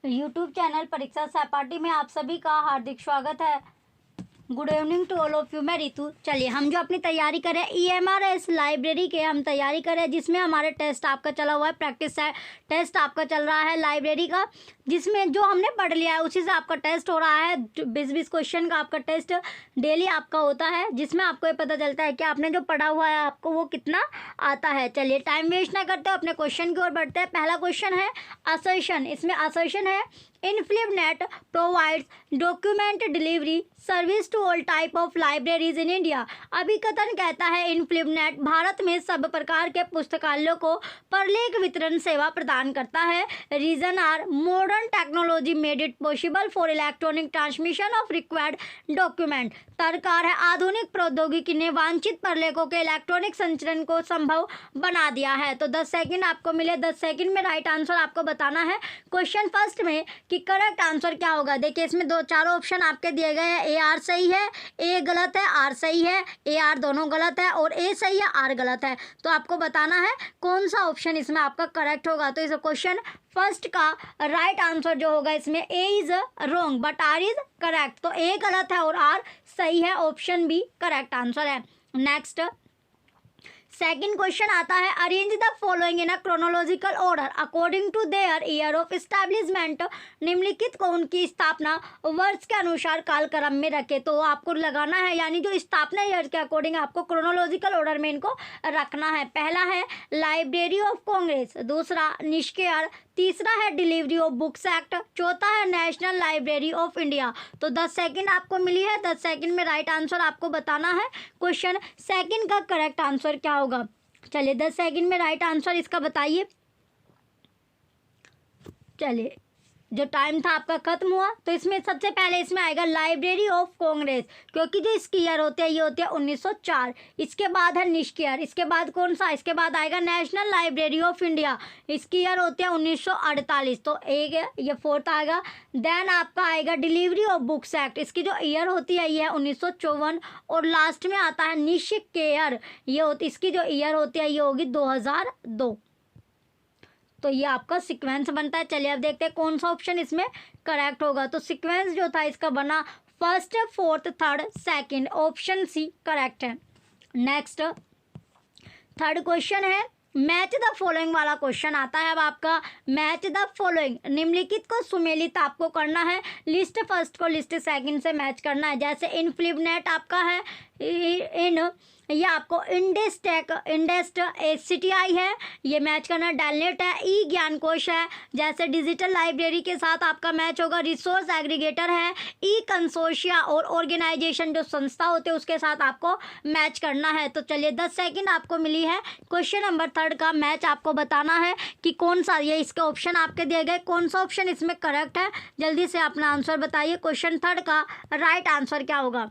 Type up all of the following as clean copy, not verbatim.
YouTube channel Pariksha Sahpathi में आप सभी का हार्दिक स्वागत है। Good evening to all of you. मैं रितु। चलिए हम जो अपनी तैयारी करें EMRS लाइब्रेरी के हम तैयारी करें, जिसमें हमारे टेस्ट आपका चला हुआ है, प्रैक्टिस है टेस्ट आपका चल रहा है लाइब्रेरी का, जिसमें जो हमने पढ़ लिया है उसी से आपका टेस्ट हो रहा है। 20-20 क्वेश्चन का आपका टेस्ट डेली आपका होता है, जिसमें आपको ये पता चलता है कि आपने जो पढ़ा हुआ है आपको वो कितना आता है। चलिए टाइम वेस्ट ना करते अपने क्वेश्चन की ओर बढ़ते हैं। पहला क्वेश्चन है असर्शन। इसमें असर्शन है InflibNet provides document delivery service to all type of libraries in India. अभिकथन कहता है InflibNet भारत में सब प्रकार के पुस्तकालयों को परलेख वितरण सेवा प्रदान करता है। Reason are modern technology made it possible for electronic transmission of required document. तरकार है आधुनिक प्रौद्योगिकी ने वांछित प्रलेखों के इलेक्ट्रॉनिक संचरण को संभव बना दिया है। तो 10 सेकंड आपको मिले। 10 सेकंड में राइट आंसर आपको बताना है क्वेश्चन फर्स्ट में कि करेक्ट आंसर क्या होगा। देखिए इसमें चारों ऑप्शन आपके दिए गए हैं। AR सही है, A गलत है, R सही है, AR दोनों गलत है और A सही है, R गलत है। तो आपको बताना है कौन सा ऑप्शन इसमें आपका करेक्ट होगा। तो इस क्वेश्चन फर्स्ट का राइट आंसर जो होगा इसमें A is wrong but R is correct. तो A गलत है और R सही है, ऑप्शन बी करेक्ट आंसर है। नेक्स्ट सेकंड क्वेश्चन आता है arrange the following in a chronological order according to their year of establishment. निम्नलिखित को उनकी स्थापना वर्ष के अनुसार कालक्रम में रखे। तो आपको लगाना है, यानी जो स्थापना ईयर के अकॉर्डिंग आपको क्रोनोलॉजिकल ऑर्डर में इनको रखना है। पहला है लाइब्रेरी ऑफ कांग्रेस, दूसरा निष्क्रिय, तीसरा है डिलीवरी ऑफ बुक्स एक्ट, चौथा है नेशनल लाइब्रेरी ऑफ इंडिया। तो 10 सेकंड आपको मिली है। 10 सेकंड में राइट आंसर आपको बताना है क्वेश्चन सेकंड का करेक्ट आंसर क्या होगा। चलिए 10 सेकंड में राइट आंसर इसका बताइए। चलिए जो टाइम था आपका खत्म हुआ। तो इसमें सबसे पहले इसमें आएगा लाइब्रेरी ऑफ कांग्रेस, क्योंकि जो इसकी ईयर होते हैं ये होती है 1904। इसके बाद है निष्क्रिय, इसके बाद कौन सा, इसके बाद आएगा नेशनल लाइब्रेरी ऑफ इंडिया, इसकी ईयर होती है 1948। तो एक ये फोर्थ आएगा। देन आपका आएगा डिलीवरी ऑफ बुक्स एक्ट, इसकी जो ईयर होती है ये है 1954। और लास्ट में आता है निष्क्रिय, ये होती इसकी जो ईयर होती है ये होगी 2002। तो ये आपका सीक्वेंस बनता है। चलिए अब देखते हैं कौन सा ऑप्शन इसमें करेक्ट होगा। तो सीक्वेंस जो था इसका बना first, fourth, third, second, option C correct है। नेक्स्ट थर्ड क्वेश्चन है मैच द फॉलोइंग वाला क्वेश्चन आता है। अब आपका मैच द फॉलोइंग, निम्नलिखित को सुमेलित आपको करना है। लिस्ट फर्स्ट को लिस्ट सेकंड से मैच करना है। जैसे InflibNet आपका है ये आपको इंडेस्ट SCTI है, ये मैच करना। डालनेट है, ज्ञान कोश है, जैसे डिजिटल लाइब्रेरी के साथ आपका मैच होगा। रिसोर्स एग्रीगेटर है, कंसोर्शिया और ऑर्गेनाइजेशन जो संस्था होते हैं उसके साथ आपको मैच करना है। तो चलिए 10 सेकंड आपको मिली है। क्वेश्चन नंबर थर्ड का मैच आपको बताना है कि कौन सा, ये इसके ऑप्शन आपके दिए गए, कौन सा ऑप्शन इसमें करेक्ट है। जल्दी से अपना आंसर बताइए। क्वेश्चन थर्ड का राइट आंसर क्या होगा।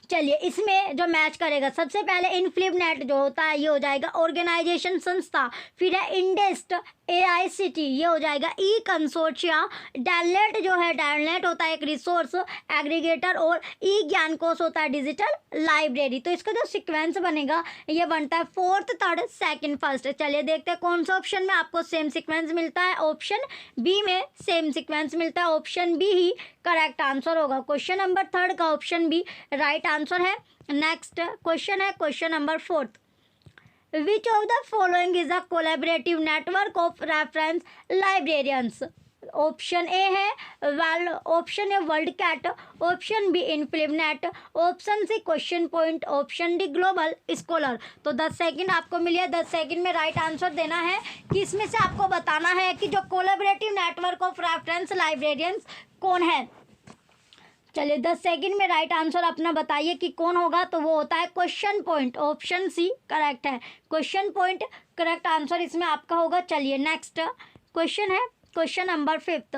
चलिए इसमें जो मैच करेगा सबसे पहले InflibNet जो होता है ये हो जाएगा ऑर्गेनाइजेशन संस्था, फिर है इंडेस्ट AICT ये हो जाएगा कंसोर्शिया। डालनेट जो है, डालनेट होता है एक रिसोर्स एग्रीगेटर और ज्ञान कोश होता है डिजिटल लाइब्रेरी। तो इसका जो सीक्वेंस बनेगा ये बनता है फोर्थ, थर्ड, सेकंड, फर्स्ट। चलिए देखते हैं कौन सा ऑप्शन में आपको सेम सीक्वेंस मिलता है। ऑप्शन बी में सेम सीक्वेंस मिलता है, ऑप्शन बी ही करेक्ट आंसर होगा। क्वेश्चन नंबर थर्ड का ऑप्शन बी राइट आंसर है। नेक्स्ट क्वेश्चन है question number fourth. Which of the following is a collaborative network of reference librarians. Option A है option A WorldCat, option B InflibNet, option C question point, option D global scholar. तो 10 second आपको मिली है। 10 second में right answer देना है कि इसमें से आपको बताना है कि जो collaborative network of reference librarians कौन है। चलिए 10 सेकंड में राइट आंसर अपना बताइए कि कौन होगा। तो वो होता है question point, option C correct है। क्वेश्चन पॉइंट करेक्ट आंसर इसमें आपका होगा। चलिए नेक्स्ट क्वेश्चन है क्वेश्चन नंबर फिफ्थ।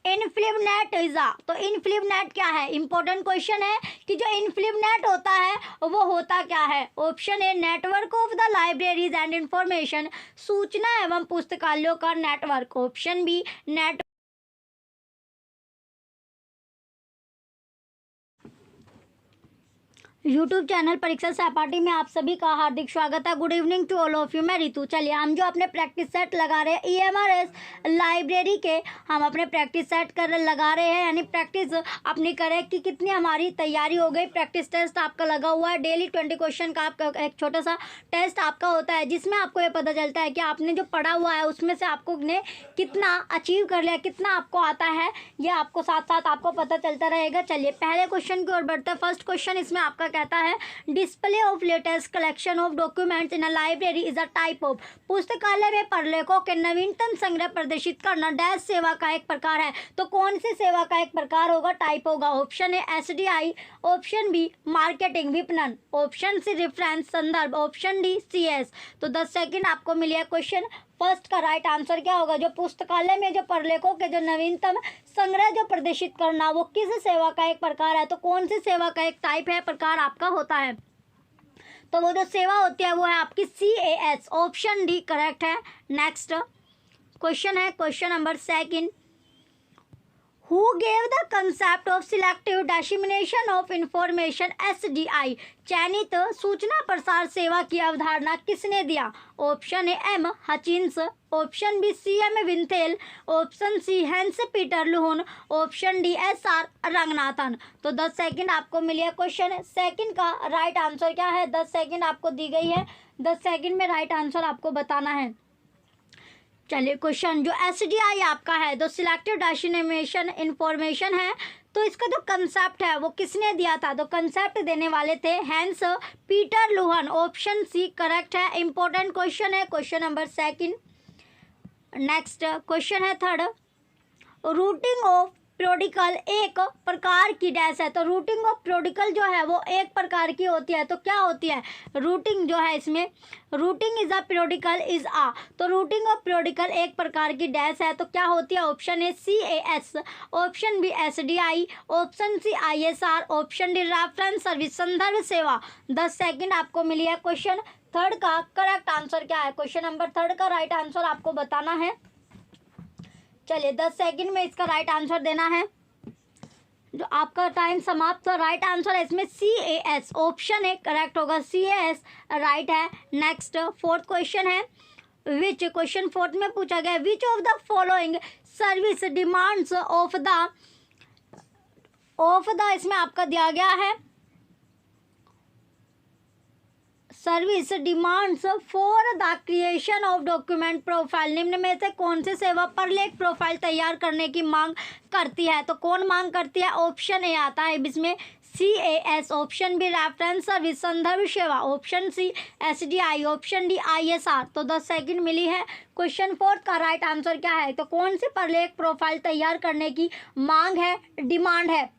InflibNet तो InflibNet क्या है, इंपॉर्टेंट क्वेश्चन है कि जो InflibNet होता है वो होता क्या है। Option A network of the libraries and information, सूचना एवं पुस्तकालयों का नेटवर्क। Option B YouTube channel Pariksha Sahpathi में आप सभी का हार्दिक स्वागत है। Good evening to all of you. मैं रितु। चलिए हम जो अपने प्रैक्टिस सेट लगा रहे हैं EMRS लाइब्रेरी के, हम अपने प्रैक्टिस सेट लगा रहे हैं, यानी प्रैक्टिस अपनी करें कि कितनी हमारी तैयारी हो गई। प्रैक्टिस टेस्ट आपका लगा हुआ है, डेली 20 क्वेश्चन का आपका एक छोटा सा टेस्ट आपका होता है, जिसमें आपको ये पता चलता है कि आपने जो पढ़ा हुआ है उसमें से आपको ने कितना अचीव कर लिया, कितना आपको आता है, ये आपको साथ साथ आपको पता चलता रहेगा। चलिए पहले क्वेश्चन की ओर बढ़ते हैं। फर्स्ट क्वेश्चन इसमें आपका कहता है display of latest collection of documents in a library is a type of. पुस्तकालय में प्रलेखों के नवीनतम संग्रह प्रदर्शित करना डैश सेवा का एक प्रकार है। तो कौन सी सेवा का एक प्रकार होगा, टाइप होगा। Option A SDI, option B marketing विपणन, ऑप्शन सी रेफरेंस संदर्भ, ऑप्शन डी CS। तो 10 सेकंड आपको मिले हैं। क्वेश्चन फर्स्ट का राइट आंसर क्या होगा, जो पुस्तकालय में जो प्रलेखों के जो नवीनतम संग्रह जो प्रदर्शित करना वो किस सेवा का एक प्रकार है। तो कौन सी सेवा का एक टाइप है, प्रकार आपका होता है। तो वो जो सेवा होती है वो है आपकी CAS, ऑप्शन डी करेक्ट है। नेक्स्ट क्वेश्चन है question number second. Who gave the concept of selective dissemination of information SDI? चयनित सूचना प्रसार सेवा की अवधारणा किसने दिया। Option A M Hutchins, option B CM विंथेल, option C Hans Peter Luhn, option D SR Ranganathan. तो 10 सेकंड आपको मिली है। क्वेश्चन सेकंड का राइट आंसर क्या है, 10 सेकंड आपको दी गई है। 10 सेकंड में राइट आंसर आपको बताना है। चलिए क्वेश्चन जो SDI आपका है, जो सिलेक्टिव डिसेमिनेशन इंफॉर्मेशन है, तो इसका जो कंसेप्ट है वो किसने दिया था। तो कंसेप्ट देने वाले थे Hans Peter Luhn, option C correct है। इंपॉर्टेंट क्वेश्चन है question number second. Next question है थर्ड। रूटिंग ऑफ प्रोडिकल एक प्रकार की डैश है। तो रूटिंग ऑफ प्रोडिकल जो है वो एक प्रकार की होती है। तो क्या होती है रूटिंग जो है, इसमें routing is a periodical is a. तो रूटिंग ऑफ प्रोडिकल एक प्रकार की डैश है, तो क्या होती है। Option A CAS, option B SDI, option C ISR, option D reference service संदर्भ सेवा। 10 सेकंड आपको मिली है। क्वेश्चन थर्ड का करेक्ट आंसर क्या है, क्वेश्चन नंबर थर्ड का राइट आंसर आपको बताना है। चलिए 10 सेकंड में इसका राइट आंसर देना है। जो आपका टाइम समाप्त हो। राइट आंसर है इसमें CAS, ऑप्शन ए करेक्ट होगा। CAS राइट है। नेक्स्ट फोर्थ क्वेश्चन है विच, क्वेश्चन फोर्थ में पूछा गया विच of the following service demands of the इसमें आपका दिया गया है service demands for the creation of document profile. निम्न में से कौन सी सेवा प्रलेख प्रोफाइल तैयार करने की मांग करती है। तो कौन मांग करती है। ऑप्शन ए आता है इसमें CAS, option B reference service संदर्भ सेवा, option C SDI, option D ISR। तो 10 सेकंड मिली है। क्वेश्चन फोर्थ का राइट आंसर क्या है, तो कौन सी प्रलेख प्रोफाइल तैयार करने की मांग है, डिमांड है।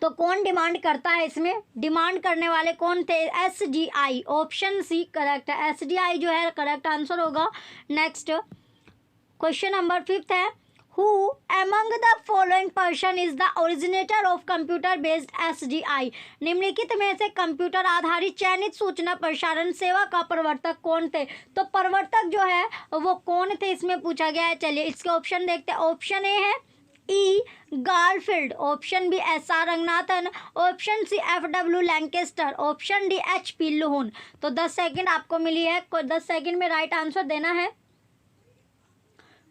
तो कौन डिमांड करता है, इसमें डिमांड करने वाले कौन थे। SDI, ऑप्शन सी करेक्ट है। SDI जो है करेक्ट आंसर होगा। नेक्स्ट क्वेश्चन नंबर फिफ्थ है who among the following person is the originator of computer based SDI। निम्नलिखित में से कंप्यूटर आधारित चयनित सूचना प्रसारण सेवा का प्रवर्तक कौन थे। तो प्रवर्तक जो है वो कौन थे इसमें पूछा गया है। चलिए इसके ऑप्शन देखते हैं। ऑप्शन ए है E Garfield, option B SR Ranganathan, option C FW Lancaster, option D HP Luhn. तो 10 सेकंड आपको मिली है। 10 सेकंड में राइट आंसर देना है।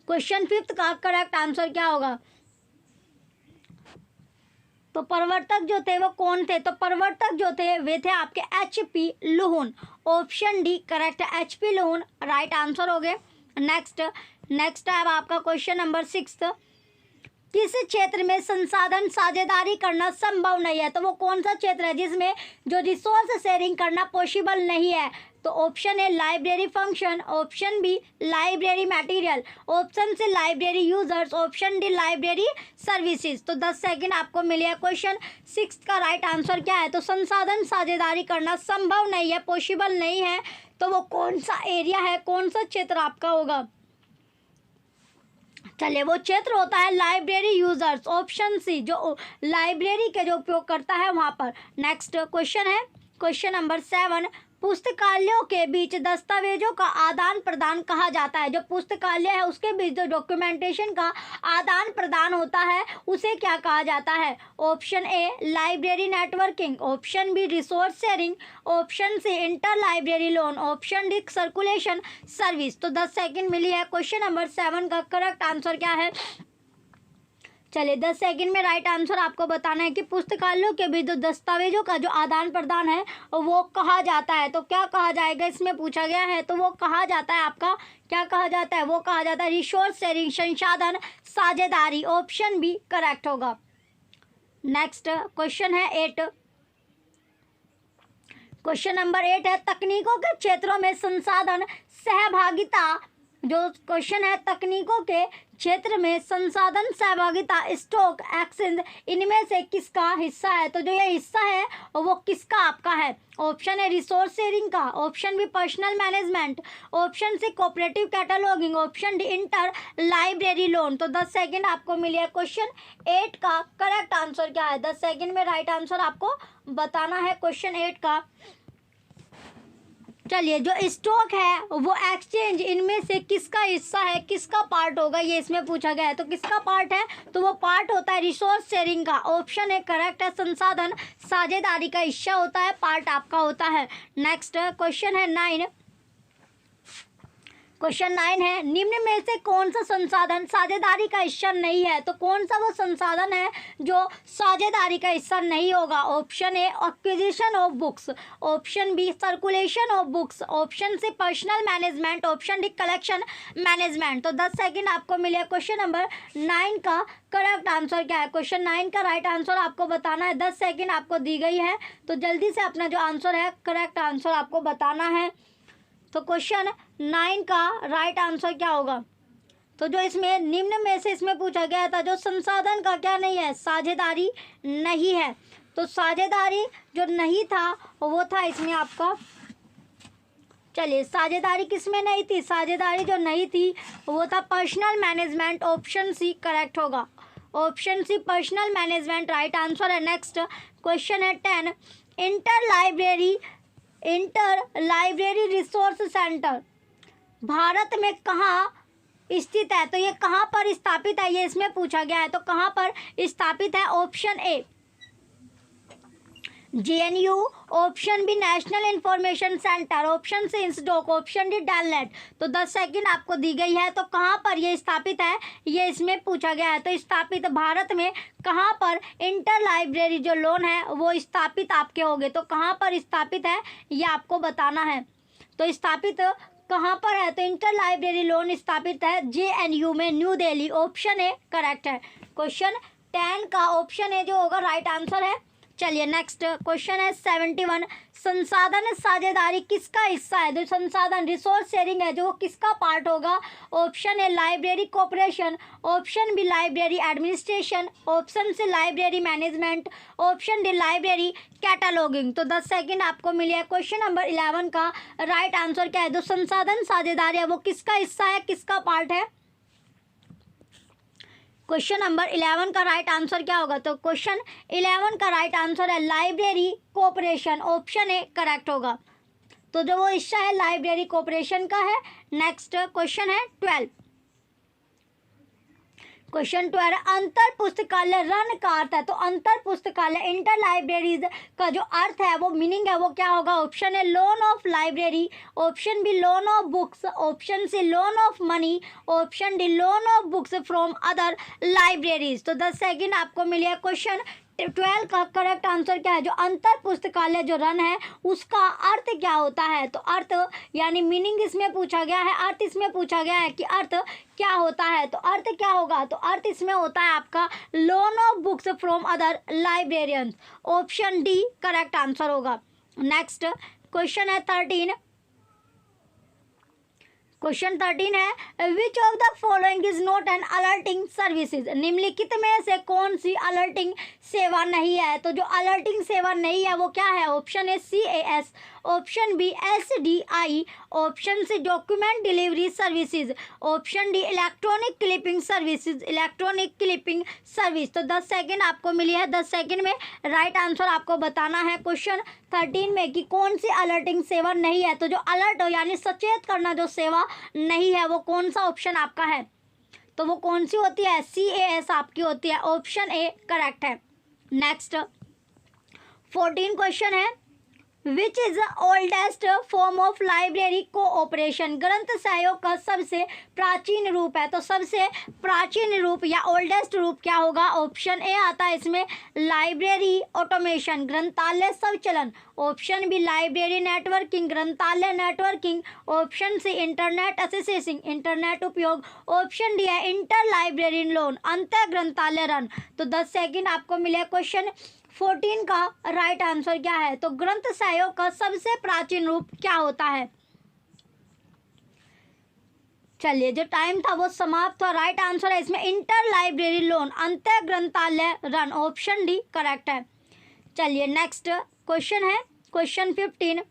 क्वेश्चन फिफ्थ का करेक्ट आंसर क्या होगा। तो प्रवर्तक जो थे वो कौन थे। तो प्रवर्तक जो थे वे थे आपके HP लुहन, ऑप्शन डी करेक्ट है। HP लुहन राइट आंसर हो गए। नेक्स्ट है आपका क्वेश्चन नंबर 6। किस क्षेत्र में संसाधन साझेदारी करना संभव नहीं है। तो वो कौन सा क्षेत्र है जिसमें जो रिसोर्स शेयरिंग करना पॉसिबल नहीं है। तो option A library function, option B library material, option C library users, option D library services. तो 10 सेकंड आपको मिले हैं। क्वेश्चन 6 का राइट आंसर क्या है। तो संसाधन साझेदारी करना संभव नहीं है, पॉसिबल नहीं है, तो वो कौन सा एरिया है, कौन सा क्षेत्र आपका होगा। चलिए वो क्षेत्र होता है लाइब्रेरी यूजर्स, ऑप्शन सी, जो लाइब्रेरी के जो उपयोग करता है वहाँ पर। नेक्स्ट क्वेश्चन है क्वेश्चन नंबर 7। पुस्तकालयों के बीच दस्तावेजों का आदान प्रदान कहा जाता है। जो पुस्तकालय है उसके बीच जो डॉक्यूमेंटेशन का आदान प्रदान होता है उसे क्या कहा जाता है? Option A library networking, option B resource sharing, option C inter library loan, option D circulation service. तो 10 सेकंड मिली है। क्वेश्चन नंबर 7 का करेक्ट आंसर क्या है? चलिए 10 सेकंड में राइट आंसर आपको बताना है कि पुस्तकालयों के बीच जो दस्तावेजों का जो आदान प्रदान है वो कहा जाता है। तो क्या कहा जाएगा इसमें पूछा गया है, तो वो कहा जाता है आपका, क्या कहा जाता है? वो कहा जाता है रिसोर्स शेयरिंग, संसाधन साझेदारी। ऑप्शन बी करेक्ट होगा। नेक्स्ट क्वेश्चन है 8। क्वेश्चन नंबर 8 है तकनीकों के क्षेत्रों में संसाधन सहभागिता। जो क्वेश्चन है तकनीकों के क्षेत्र में संसाधन सहभागिता, स्टॉक एक्सचेंज, इनमें से किसका हिस्सा है? तो जो ये हिस्सा है वो किसका आपका है? ऑप्शन है रिसोर्स शेयरिंग का, option B personal management, option C cooperative cataloguing, option D inter library loan. तो 10 सेकंड आपको मिले है। क्वेश्चन 8 का करेक्ट आंसर क्या है? 10 सेकंड में राइट आंसर आपको बताना है क्वेश्चन 8 का। चलिए जो स्टॉक है वो एक्सचेंज, इनमें से किसका हिस्सा है, किसका पार्ट होगा, ये इसमें पूछा गया है। तो किसका पार्ट है? तो वो पार्ट होता है रिसोर्स शेयरिंग का। ऑप्शन है करेक्ट है, संसाधन साझेदारी का हिस्सा होता है, पार्ट आपका होता है। नेक्स्ट क्वेश्चन है 9। क्वेश्चन 9 है निम्न में से कौन सा संसाधन साझेदारी का हिस्सा नहीं है? तो कौन सा वो संसाधन है जो साझेदारी का हिस्सा नहीं होगा? Option A acquisition of books, option B circulation of books, option C personal management, option D collection management. तो 10 सेकंड आपको मिले। क्वेश्चन नंबर 9 का करेक्ट आंसर क्या है? क्वेश्चन 9 का राइट आंसर आपको बताना है। 10 सेकंड आपको दी गई है, तो जल्दी से अपना जो आंसर है करेक्ट आंसर आपको बताना है। तो क्वेश्चन 9 का राइट आंसर क्या होगा? तो जो इसमें निम्न में से इसमें पूछा गया था जो संसाधन का क्या नहीं है, साझेदारी नहीं है। तो साझेदारी जो नहीं था वो था इसमें आपका, चलिए साझेदारी किसमें नहीं थी? साझेदारी जो नहीं थी वो था personnel management. Option C correct होगा। Option C personal management right answer है। नेक्स्ट क्वेश्चन है 10 इंटर लाइब्रेरी रिसोर्स सेंटर भारत में कहाँ स्थित है? तो ये कहाँ पर स्थापित है, ये इसमें पूछा गया है। तो कहाँ पर स्थापित है? Option A JNU, option B national information centre, option C INSDOC, option D DELNET. तो 10 सेकंड आपको दी गई है। तो कहाँ पर ये स्थापित है, ये इसमें पूछा गया है। तो स्थापित भारत में कहाँ पर इंटर लाइब्रेरी जो लोन है वो स्थापित आपके होंगे। तो कहाँ पर स्थापित है ये आपको बताना है। तो स्थापित कहाँ पर है? तो इंटर लाइब्रेरी लोन स्थापित है JNU में, new Delhi. Option A correct है। क्वेश्चन 10 का ऑप्शन ए जो होगा राइट आंसर है। चलिए नेक्स्ट क्वेश्चन है 71 संसाधन साझेदारी किसका हिस्सा है? जो संसाधन रिसोर्स शेयरिंग है जो किसका पार्ट होगा? Option A library corporation, option B library administration, option C library management, option D library cataloguing. तो 10 सेकंड आपको मिले है। क्वेश्चन नंबर 11 का राइट आंसर क्या है? जो संसाधन साझेदारी है वो किसका हिस्सा है, किसका पार्ट है? क्वेश्चन नंबर 11 का राइट आंसर क्या होगा? तो क्वेश्चन 11 का राइट आंसर है library corporation. Option A correct होगा। तो जो वो हिस्सा है लाइब्रेरी कॉर्पोरेशन का है। नेक्स्ट क्वेश्चन है 12। क्वेश्चन 12 अंतर पुस्तकालय रन का अर्थ है। तो अंतर पुस्तकालय इंटर लाइब्रेरीज का जो अर्थ है वो मीनिंग है वो क्या होगा? ऑप्शन है loan of library, option B loan of books, option C loan of money, option D loan of books from other libraries. तो 10 सेकंड आपको मिले। क्वेश्चन 12 का करेक्ट आंसर क्या है? जो अंतर पुस्तकालय जो रन है उसका अर्थ क्या होता है? तो अर्थ यानी मीनिंग इसमें पूछा गया है, अर्थ इसमें पूछा गया है कि अर्थ क्या होता है। तो अर्थ क्या होगा? तो अर्थ इसमें होता है आपका loan of books from other librarians. Option D correct answer होगा। नेक्स्ट क्वेश्चन है 13। क्वेश्चन 13 है विच of the following is not an alerting services, निम्नलिखित में से कौन सी अलर्टिंग सेवा नहीं है। तो जो अलर्टिंग सेवा नहीं है वो क्या है, option A CAS, option B SDI, option C document delivery services, option D electronic clipping services, electronic clipping service. तो 10 सेकेंड आपको मिली है, 10 सेकेंड में राइट आंसर आपको बताना है क्वेश्चन 13 में कि कौन सी अलर्टिंग सेवा नहीं है। तो जो अलर्ट हो यानी सचेत करना जो सेवा नहीं है वो कौन सा ऑप्शन आपका है, तो वो कौन सी होती है, CAS आपकी होती है, ऑप्शन ए करेक्ट है। नेक्स्ट 14 क्वेश्चन है which is the oldest form of library cooperation, ग्रंथ सहयोग का सबसे प्राचीन रूप है। तो सबसे प्राचीन रूप या ओल्डेस्ट रूप क्या होगा, ऑप्शन ए आता है इसमें लाइब्रेरी ऑटोमेशन, ग्रंथालय स्वचालन, ऑप्शन बी लाइब्रेरी नेटवर्किंग, ग्रंथालय networking, option C internet accessing, internet उपयोग, ऑप्शन डी है इंटर लाइब्रेरी लोन, अंतर ग्रंथालय रन। तो 10 सेकेंड आपको मिले। क्वेश्चन 14 का राइट आंसर क्या है, तो ग्रंथ सहयोग का सबसे प्राचीन रूप क्या होता है। चलिए जो टाइम था वो समाप्त हुआ। राइट आंसर है इसमें इंटर लाइब्रेरी लोन, अंतर ग्रंथालय रन, ऑप्शन डी करेक्ट है। चलिए नेक्स्ट क्वेश्चन है question 15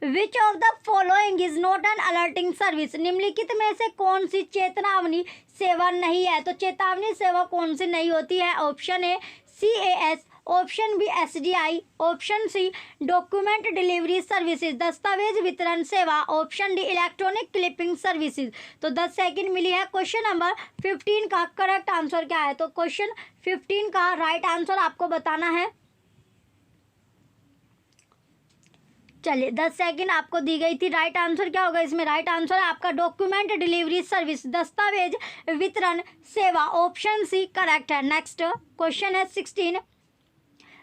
which of the following is not an alerting service, निम्नलिखित में से कौन सी चेतावनी सेवा नहीं है। तो चेतावनी सेवा कौन सी नहीं होती है, option A CAS, option B SDI, option C document delivery services, दस्तावेज वितरण सेवा, option D electronic clipping services. तो 10 सेकंड मिली है। क्वेश्चन नंबर 15 का करेक्ट आंसर क्या है, तो क्वेश्चन 15 का राइट आंसर आपको बताना है। चलिए 10 सेकंड आपको दी गई थी। राइट आंसर क्या होगा इसमें, राइट आंसर है आपका डॉक्यूमेंट डिलीवरी सर्विस, दस्तावेज वितरण सेवा, ऑप्शन सी करेक्ट है। नेक्स्ट क्वेश्चन है 16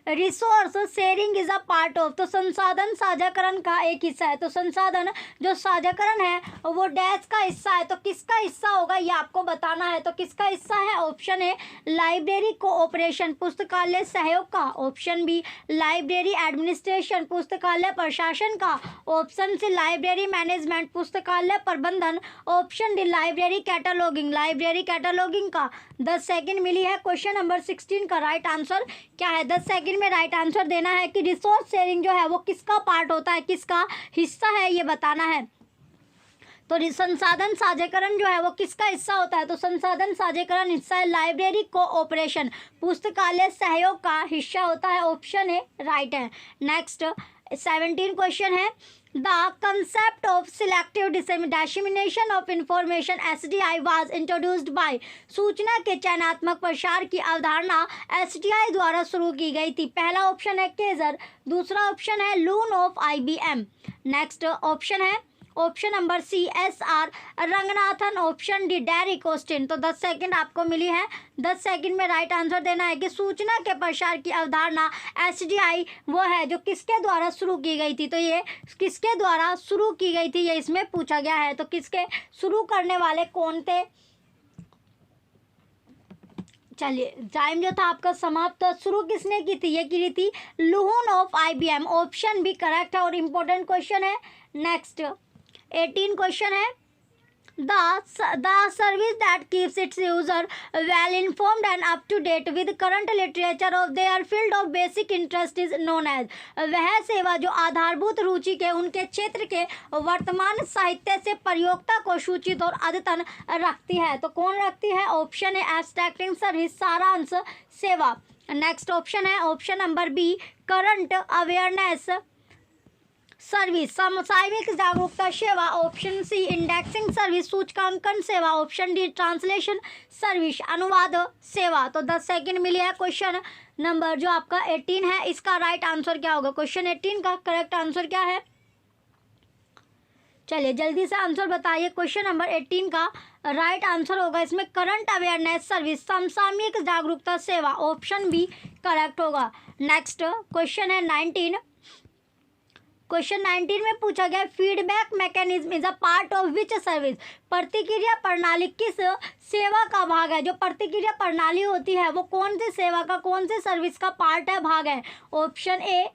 resource sharing is a part of, तो संसाधन साझाकरण का एक हिस्सा है। तो संसाधन जो साझाकरण है वो डैश का हिस्सा है, तो किसका हिस्सा होगा ये आपको बताना है। तो किसका हिस्सा है, ऑप्शन ए लाइब्रेरी कोऑपरेशन, पुस्तकालय सहयोग का, ऑप्शन बी लाइब्रेरी एडमिनिस्ट्रेशन, पुस्तकालय प्रशासन का, ऑप्शन सी लाइब्रेरी मैनेजमेंट, पुस्तकालय प्रबंधन, ऑप्शन डी लाइब्रेरी कैटलॉगिंग का। 10 सेकंड मिली है। क्वेश्चन नंबर 16 का राइट आंसर क्या है, 10 सेकंड में राइट आंसर देना है कि रिसोर्स शेयरिंग जो है वो किसका पार्ट होता है, किसका हिस्सा है ये बताना है। तो संसाधन साझाकरण जो है वो किसका हिस्सा होता है, तो संसाधन साझाकरण हिस्सा है लाइब्रेरी कोऑपरेशन, पुस्तकालय सहयोग का हिस्सा होता है, ऑप्शन ए राइट है। नेक्स्ट 17 क्वेश्चन है the concept of selective dissemination of information SDI was introduced by, सूचना के चयनात्मक प्रसार की अवधारणा SDI द्वारा शुरू की गई थी। पहला ऑप्शन है केजर, दूसरा ऑप्शन है Luhn of IBM। Next option है option number C SR Ranganathan, option D Derek Austin. तो 10 सेकंड आपको मिली है। 10 सेकंड में राइट आंसर देना है कि सूचना के प्रसार की अवधारणा SDI वो है जो किसके द्वारा शुरू की गई थी। तो ये किसके द्वारा शुरू की गई थी ये इसमें पूछा गया है। तो किसके शुरू करने वाले कौन थे। चलिए टाइम जो था आपका समाप्त। तो शुरू किसने की थी, ये की थी Luhn of IBM, option B correct है और इम्पोर्टेंट क्वेश्चन है। नेक्स्ट 18 क्वेश्चन है the service that keeps its user well informed and up to date with current literature of their field of basic interest is known as, वह सेवा जो आधारभूत रुचि के उनके क्षेत्र के वर्तमान साहित्य से प्रयोक्ता को सूचित और अद्यतन रखती है। तो कौन रखती है, ऑप्शन है एब्स्ट्रैक्टिंग सर्विस, सारांश सेवा। नेक्स्ट ऑप्शन है option number B current awareness service, समसामयिक जागरूकता सेवा, ऑप्शन सी इंडेक्सिंग सर्विस, सूचकांकन सेवा, ऑप्शन डी ट्रांसलेशन सर्विस, अनुवाद सेवा। तो 10 सेकंड मिली है। क्वेश्चन नंबर जो आपका 18 है इसका राइट आंसर क्या होगा, क्वेश्चन 18 का करेक्ट आंसर क्या है। चलिए जल्दी से आंसर बताइए। क्वेश्चन नंबर 18 का राइट आंसर होगा इसमें करंट अवेयरनेस सर्विस, समसामयिक जागरूकता सेवा, ऑप्शन बी करेक्ट होगा। नेक्स्ट क्वेश्चन है 19। क्वेश्चन 19 में पूछा गया feedback mechanism is a part of which service, प्रतिक्रिया प्रणाली किस सेवा का भाग है। जो प्रतिक्रिया प्रणाली होती है वो कौन सी सेवा का, कौन सी सर्विस का पार्ट है, भाग है। Option A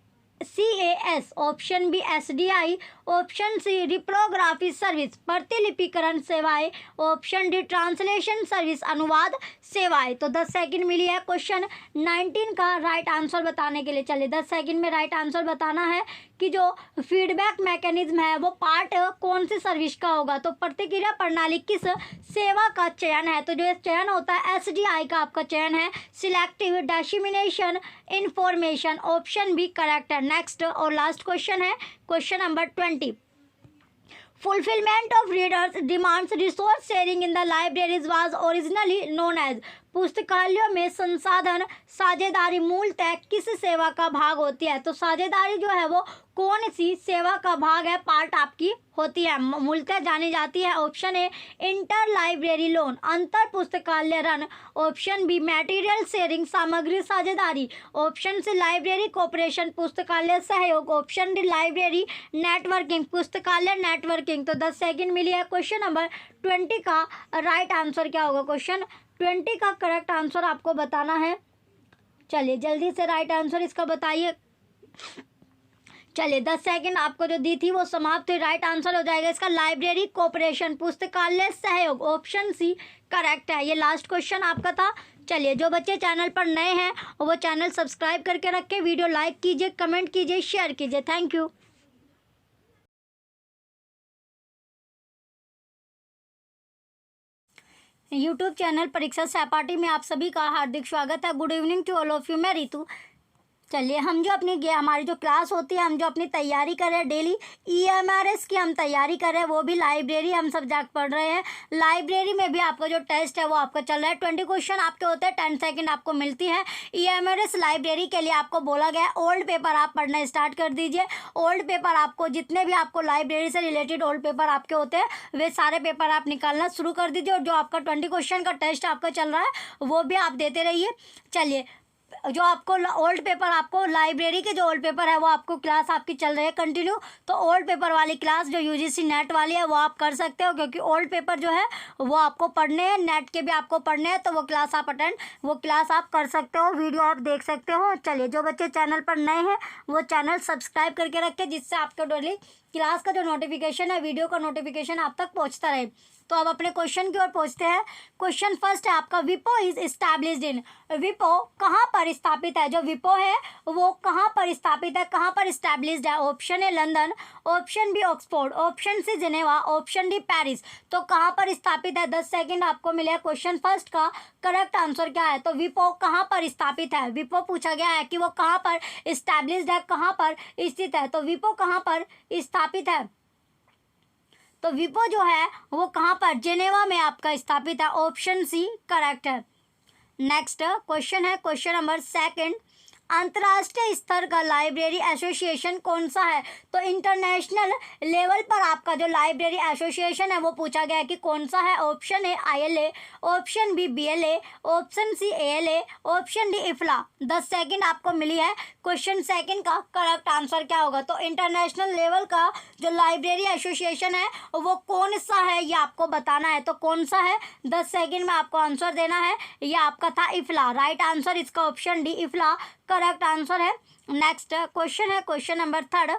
CAS, option B SDI, option C reprography service प्रतिलिपिकरण सेवाएं, ऑप्शन डी ट्रांसलेशन सर्विस अनुवाद सेवाएं। तो 10 सेकंड मिली है क्वेश्चन 19 का राइट आंसर बताने के लिए। चलिए 10 सेकंड में राइट आंसर बताना है कि जो फीडबैक मैकेनिज्म है वो पार्ट कौन सी सर्विस का होगा। तो प्रतिक्रिया प्रणाली किस सेवा का चयन है। तो जो चयन होता है SDI का आपका चयन है selective dissemination information, option B correct है। नेक्स्ट और लास्ट क्वेश्चन है question number 20। Fulfillment of readers' demands resource sharing in the libraries was originally known as। पुस्तकालयों में संसाधन साझेदारी मूलतः किस सेवा का भाग होती है। तो साझेदारी जो है वो कौन सी सेवा का भाग है, पार्ट आपकी होती है, मूलतः जानी जाती है। Option A inter library loan, अंतर पुस्तकालय ऋण, ऑप्शन बी मटेरियल शेयरिंग सामग्री साझेदारी, ऑप्शन सी लाइब्रेरी कोऑपरेशन पुस्तकालय सहयोग, ऑप्शन डी लाइब्रेरी नेटवर्किंग पुस्तकालय नेटवर्किंग। तो 10 सेकंड मिली है। क्वेश्चन नंबर 20 का राइट आंसर क्या होगा। क्वेश्चन 20 का करेक्ट आंसर आपको बताना है। चलिए जल्दी से राइट आंसर इसका बताइए। चलिए 10 सेकंड आपको जो दी थी वो समाप्त हुई। राइट आंसर हो जाएगा इसका लाइब्रेरी कोऑपरेशन पुस्तकालय सहयोग, ऑप्शन सी करेक्ट है। ये लास्ट क्वेश्चन आपका था। चलिए जो बच्चे चैनल पर नए हैं वो चैनल सब्सक्राइब करके रखें, वीडियो लाइक कीजिए, कमेंट कीजिए, शेयर कीजिए। Thank you. YouTube channel Pariksha Sahpathi में आप सभी का हार्दिक स्वागत है। Good evening to all of you. मैं रितु। चलिए हम जो हमारी जो क्लास होती है, हम जो अपनी तैयारी कर रहे हैं डेली EMRS की हम तैयारी कर रहे हैं, वो भी लाइब्रेरी हम सब्जेक्ट पढ़ रहे हैं। लाइब्रेरी में भी आपका जो टेस्ट है वो आपका चल रहा है। 20 क्वेश्चन आपके होते हैं, 10 सेकंड आपको मिलती है। EMRS लाइब्रेरी के लिए आपको बोला गया है ओल्ड पेपर आप पढ़ना स्टार्ट कर दीजिए। ओल्ड पेपर आपको जितने भी आपको लाइब्रेरी से रिलेटेड ओल्ड पेपर आपके होते हैं वे सारे पेपर आप निकालना शुरू कर दीजिए। और जो आपका 20 क्वेश्चन का टेस्ट आपका चल रहा है वो भी आप देते रहिए। चलिए जो आपको ओल्ड पेपर, आपको लाइब्रेरी के जो ओल्ड पेपर है वो आपको क्लास आपकी चल रही है कंटिन्यू। तो ओल्ड पेपर वाली क्लास जो UGC नेट वाली है वो आप कर सकते हो, क्योंकि ओल्ड पेपर जो है वो आपको पढ़ने हैं, नेट के भी आपको पढ़ने हैं। तो वो क्लास आप वो क्लास आप कर सकते हो, वीडियो आप देख सकते हो। चलिए जो बच्चे चैनल पर नए हैं वो चैनल सब्सक्राइब करके रखें, जिससे आपको डेली क्लास का जो नोटिफिकेशन है, वीडियो का नोटिफिकेशन आप तक पहुँचता रहे। तो अब अपने क्वेश्चन की ओर पहुँचते हैं। क्वेश्चन फर्स्ट है आपका, विपो इज एस्टैब्लिश्ड इन। विपो कहाँ पर स्थापित है। जो विपो है वो कहाँ पर स्थापित है, कहाँ पर एस्टैब्लिश्ड है। Option A London, option B Oxford, option C Geneva, option D Paris. तो कहाँ पर स्थापित है। 10 सेकंड आपको मिले। क्वेश्चन फर्स्ट का करेक्ट आंसर क्या है। तो विपो कहाँ पर स्थापित है। विपो पूछा गया है कि वो कहाँ पर एस्टैब्लिश्ड है, कहाँ पर स्थित है। तो विपो कहाँ पर स्थापित है। तो विपो जो है वो कहाँ पर, जेनेवा में आपका स्थापित है। ऑप्शन सी करेक्ट है। नेक्स्ट क्वेश्चन है क्वेश्चन नंबर 2। अंतर्राष्ट्रीय स्तर का लाइब्रेरी एसोसिएशन कौन सा है। तो इंटरनेशनल लेवल पर आपका जो लाइब्रेरी एसोसिएशन है वो पूछा गया है कि कौन सा है। Option A ILA, option B BLA, option C ALA, option D IFLA। 10 second आपको मिली है। क्वेश्चन सेकंड का करेक्ट आंसर क्या होगा। तो इंटरनेशनल लेवल का जो लाइब्रेरी एसोसिएशन है वो कौन सा है ये आपको बताना है। तो कौन सा है, 10 सेकंड में आपको आंसर देना है। ये आपका था IFLA। राइट आंसर इसका option D IFLA correct answer है। नेक्स्ट क्वेश्चन है क्वेश्चन नंबर 3।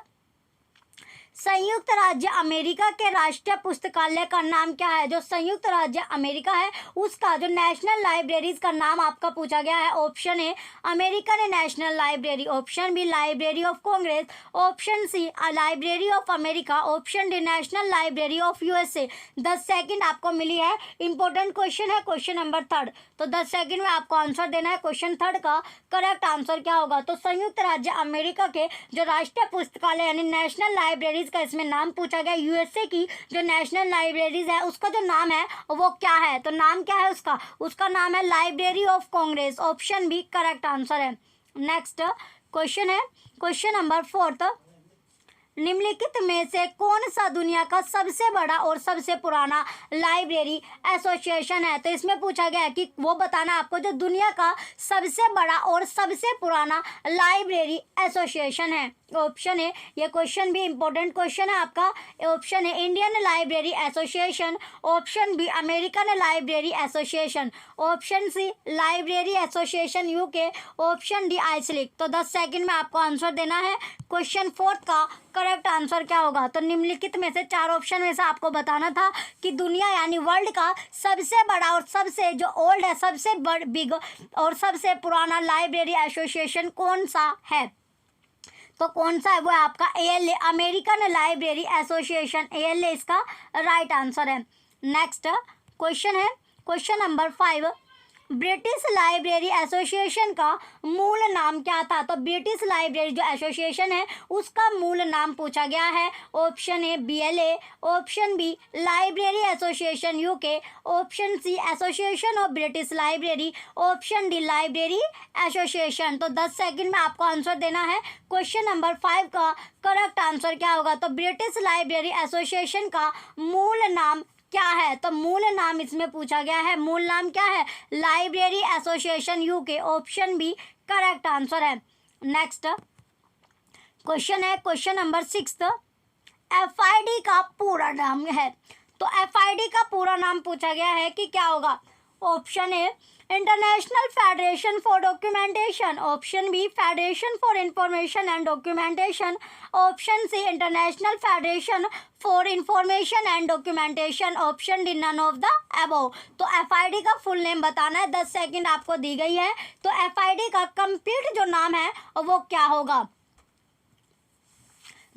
संयुक्त राज्य अमेरिका के राष्ट्रीय पुस्तकालय का नाम क्या है। जो संयुक्त राज्य अमेरिका है उसका जो नेशनल लाइब्रेरीज का नाम आपका पूछा गया है। Option A American national library, option B library of Congress, option C library of America, option D national library of USA। 10 second आपको मिली है। इंपॉर्टेंट क्वेश्चन है क्वेश्चन नंबर 3। तो 10 सेकंड में आपको आंसर देना है। क्वेश्चन 3 का करेक्ट आंसर क्या होगा। तो संयुक्त राज्य अमेरिका के जो राष्ट्रीय पुस्तकालय यानी नेशनल लाइब्रेरीज का इसमें नाम पूछा गया। USA की जो नेशनल लाइब्रेरीज है उसका जो नाम है वो क्या है। तो नाम क्या है उसका नाम है library of Congress. Option B correct answer है। नेक्स्ट क्वेश्चन है क्वेश्चन नंबर 4। निम्नलिखित में से कौन सा दुनिया का सबसे बड़ा और सबसे पुराना लाइब्रेरी एसोसिएशन है? तो इसमें पूछा गया है कि वो बताना आपको जो दुनिया का सबसे बड़ा और सबसे पुराना लाइब्रेरी एसोसिएशन है। ऑप्शन ए, ये क्वेश्चन भी इंपॉर्टेंट क्वेश्चन है आपका। Option A Indian library association, option B American library association, option C library association UK, option D IASLIC. तो 10 सेकंड में आपको आंसर देना है। क्वेश्चन 4 का करेक्ट आंसर क्या होगा? तो निम्नलिखित में से 4 ऑप्शन में से आपको बताना था कि दुनिया यानी वर्ल्ड का सबसे बड़ा और सबसे जो ओल्ड है, सबसे बिग और सबसे पुराना लाइब्रेरी एसोसिएशन कौन सा है। तो कौन सा है? वो है आपका ALA, American library association. ALA इसका राइट आंसर है। नेक्स्ट क्वेश्चन है question number 5, British library association का मूल नाम क्या था? तो ब्रिटिश लाइब्रेरी जो एसोसिएशन है उसका मूल नाम पूछा गया है। Option A BLA, option B library association UK, option C association of British library, option D library association. तो 10 सेकंड में आपको आंसर देना है। क्वेश्चन नंबर 5 का करेक्ट आंसर क्या होगा? तो ब्रिटिश लाइब्रेरी एसोसिएशन का मूल नाम क्या है? तो मूल नाम इसमें पूछा गया है। मूल नाम क्या है? Library association UK. Option B correct answer है। नेक्स्ट क्वेश्चन है क्वेश्चन नंबर 6, FID का पूरा नाम है। तो FID का पूरा नाम पूछा गया है कि क्या होगा? Option A international federation for documentation, option B federation for information and documentation, option C international federation for information and documentation, option D none of the above. तो FID का फुल नेम बताना है। 10 सेकंड आपको दी गई है। तो FID का complete जो नाम है वो क्या होगा?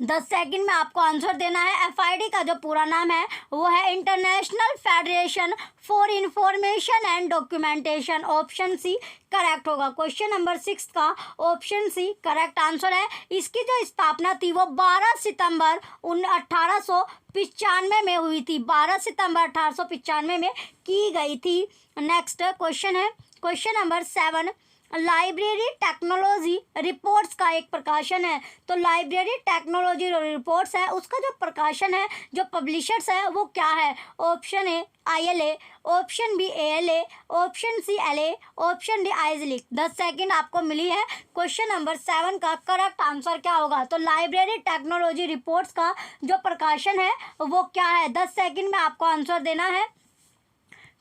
10 सेकंड में आपको आंसर देना है। FID का जो पूरा नाम है वो है international federation for information and documentation. Option C correct होगा। क्वेश्चन नंबर 6 का ऑप्शन सी करेक्ट आंसर है। इसकी जो स्थापना थी वो 12 सितंबर 1895 में हुई थी। 12 सितंबर 1895 में की गई थी। नेक्स्ट क्वेश्चन है question number 7, library technology reports का एक प्रकाशन है। तो लाइब्रेरी टेक्नोलॉजी रिपोर्ट्स है उसका जो प्रकाशन है, जो पब्लिशर्स है वो क्या है? Option A ILA, option B ALA, option C LA, option D IASLIC. 10 second आपको मिली है। क्वेश्चन नंबर 7 का करेक्ट आंसर क्या होगा? तो लाइब्रेरी टेक्नोलॉजी रिपोर्ट्स का जो प्रकाशन है वो क्या है? 10 सेकंड में आपको आंसर देना है।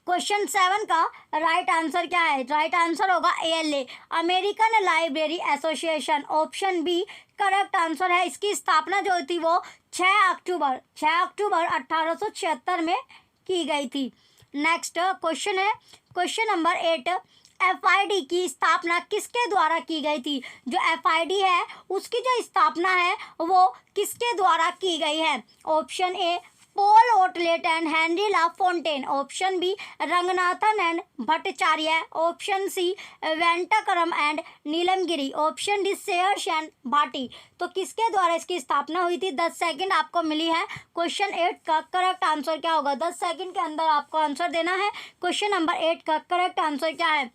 क्वेश्चन 7 का राइट आंसर क्या है? राइट आंसर होगा ALA, American library association. Option B correct answer है। इसकी स्थापना जो थी वो 6 अक्टूबर 1876 में की गई थी। नेक्स्ट क्वेश्चन है क्वेश्चन नंबर 8, FID की स्थापना किसके द्वारा की गई थी? जो FID है उसकी जो स्थापना है वो किसके द्वारा की गई है? Option A Paul Otlet and Henri La Fontaine, option B Ranganathan and Bhattacharya, option C Venkataraman and Neelamegiri, option D Shera and Bhati. तो किसके द्वारा इसकी स्थापना हुई थी? 10 सेकंड आपको मिली है। क्वेश्चन 8 का करेक्ट आंसर क्या होगा? 10 सेकंड के अंदर आपको आंसर देना है। क्वेश्चन नंबर 8 का करेक्ट आंसर क्या है?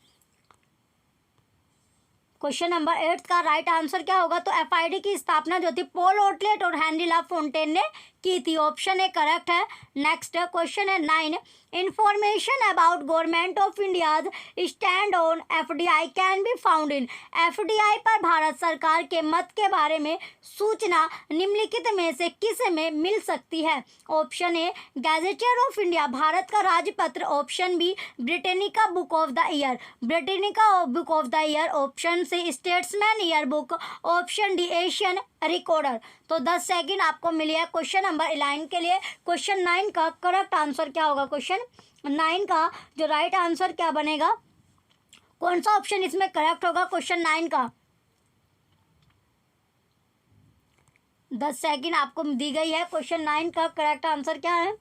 क्वेश्चन नंबर 8 का राइट आंसर क्या होगा? तो FID की स्थापना जो थी पॉल ओटलेट और हेनरी ला फोंटेन ने की थी। ऑप्शन ए करेक्ट है। नेक्स्ट क्वेश्चन है 9, information about government of India stand on FDI can be found in. FDI पर भारत सरकार के मत के बारे में सूचना निम्नलिखित में से किस में मिल सकती है? Option A gazetteer of India, Bharat का राजपत्र, option B Britannica book of the year, Britannica book of the year, option C Statesman year book, option D Asian recorder. तो 10 सेकंड आपको मिली है क्वेश्चन नंबर 11 के लिए। क्वेश्चन 9 का करेक्ट आंसर क्या होगा? क्वेश्चन 9 का जो राइट आंसर क्या बनेगा? कौन सा ऑप्शन इसमें करेक्ट होगा क्वेश्चन 9 का? 10 सेकंड आपको दी गई है। क्वेश्चन 9 का करेक्ट आंसर क्या है?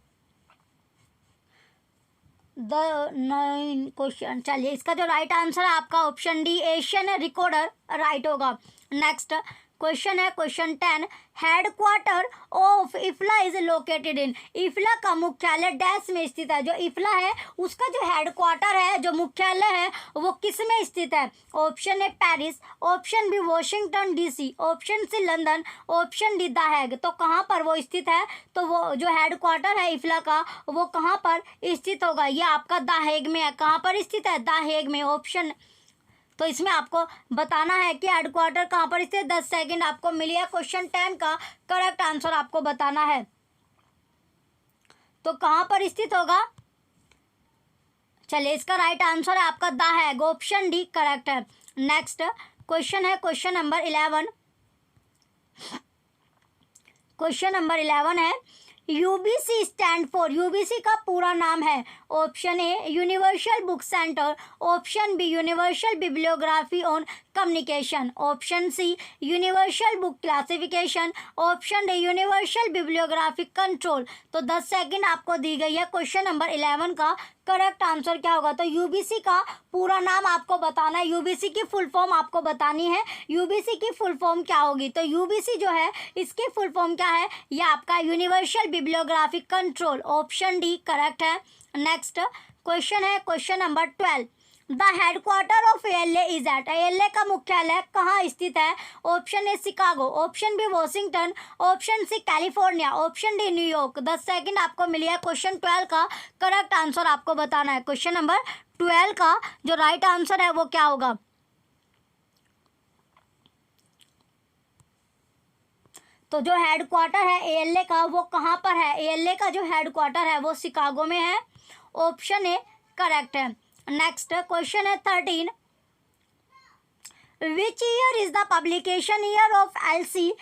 9 क्वेश्चन, चलिए इसका जो राइट आंसर है आपका option D Asian recorder right होगा। नेक्स्ट क्वेश्चन है question 10, headquarter of IFLA is located in. IFLA का मुख्यालय डैश में स्थित है। जो इफ्ला है उसका जो हेडक्वार्टर है, जो मुख्यालय है, वो किस में स्थित है? Option A Paris, option B Washington DC, option C London, option D the Hague. तो कहाँ पर वो स्थित है? तो वो जो हेडक्वार्टर है इफ्ला का, वो कहाँ पर स्थित होगा? ये आपका द हैग में है। कहाँ पर स्थित है? द हैग में। ऑप्शन, तो इसमें आपको बताना है कि हेडक्वार्टर कहाँ पर स्थित। 10 सेकंड आपको मिली है। क्वेश्चन 10 का करेक्ट आंसर आपको बताना है। तो कहाँ पर स्थित होगा? चलिए, इसका राइट आंसर है आपका the Hague, option D correct है। नेक्स्ट क्वेश्चन है क्वेश्चन नंबर 11। क्वेश्चन नंबर 11 है, यूबीसी स्टैंड फॉर। यूबीसी का पूरा नाम है। Option A universal book centre, option B universal bibliography on communication, option C universal book classification, option D universal bibliography control. तो 10 second आपको दी गई है। क्वेश्चन नंबर 11 का करेक्ट आंसर क्या होगा? तो यूबीसी का पूरा नाम आपको बताना है। यूबीसी की फुल फॉर्म आपको बतानी है। यूबीसी की फुल फॉर्म क्या होगी? तो यूबीसी जो है इसकी फुल फॉर्म क्या है? ये आपका universal bibliography control, option D correct है। नेक्स्ट क्वेश्चन है question number 12, the headquarter of ALA is at. ALA का मुख्यालय कहाँ स्थित है? Option A Chicago, option B Washington, option C California, option D New York. 10 second आपको मिली है। क्वेश्चन 12 का करेक्ट आंसर आपको बताना है। क्वेश्चन नंबर 12 का जो राइट आंसर है वो क्या होगा? तो जो हेडक्वार्टर है एएलए का वो कहाँ पर है? एएलए का जो हेडक्वार्टर है वो शिकागो में है। ऑप्शन ए करेक्ट है। नेक्स्ट क्वेश्चन है 13, which year is the publication year of LC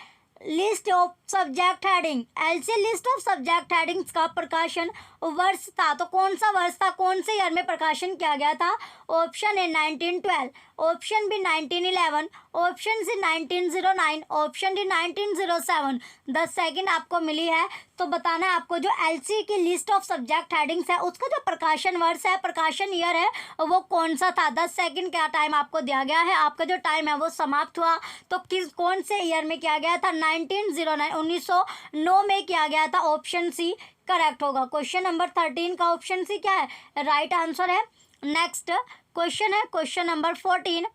list of subject heading. LC list of subject headings का प्रकाशन वर्ष था। तो कौन सा वर्ष था? कौन से ईयर में प्रकाशन किया गया था? Option A 1912, option B 1911, option C 1909, option D 1907। 10 second आपको मिली है। तो बताना है आपको जो एलसी की लिस्ट ऑफ सब्जेक्ट हेडिंग्स है उसका जो प्रकाशन वर्ष है, प्रकाशन ईयर है, वो कौन सा था? 10 सेकंड का टाइम आपको दिया गया है। आपका जो टाइम है वो समाप्त हुआ। तो किस कौन से ईयर में किया गया था? 1909, 1909 में किया गया था। ऑप्शन सी करेक्ट होगा। क्वेश्चन नंबर 13 का ऑप्शन सी क्या है? राइट आंसर है। नेक्स्ट क्वेश्चन है question number 14,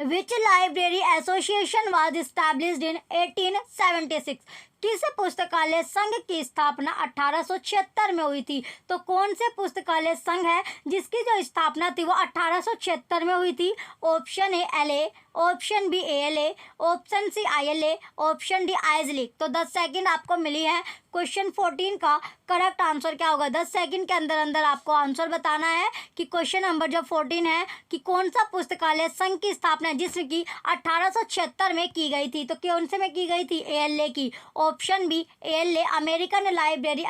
which library association was established in 1876। किस पुस्तकालय संघ की स्थापना 1876 में हुई थी? तो कौन से पुस्तकालय संघ है जिसकी जो स्थापना थी वो 1876 में हुई थी? Option A LA, option B ALA, option C ILA, option D IASLIC. तो 10 सेकंड आपको मिली है। क्वेश्चन 14 का करेक्ट आंसर क्या होगा? 10 सेकंड के अंदर अंदर आपको आंसर बताना है कि क्वेश्चन नंबर जो 14 है कि कौन सा पुस्तकालय संघ की स्थापना जिसमें की 1876 में की गई थी। तो कौन से में की गई थी? एएलए की। Option B ALA, American library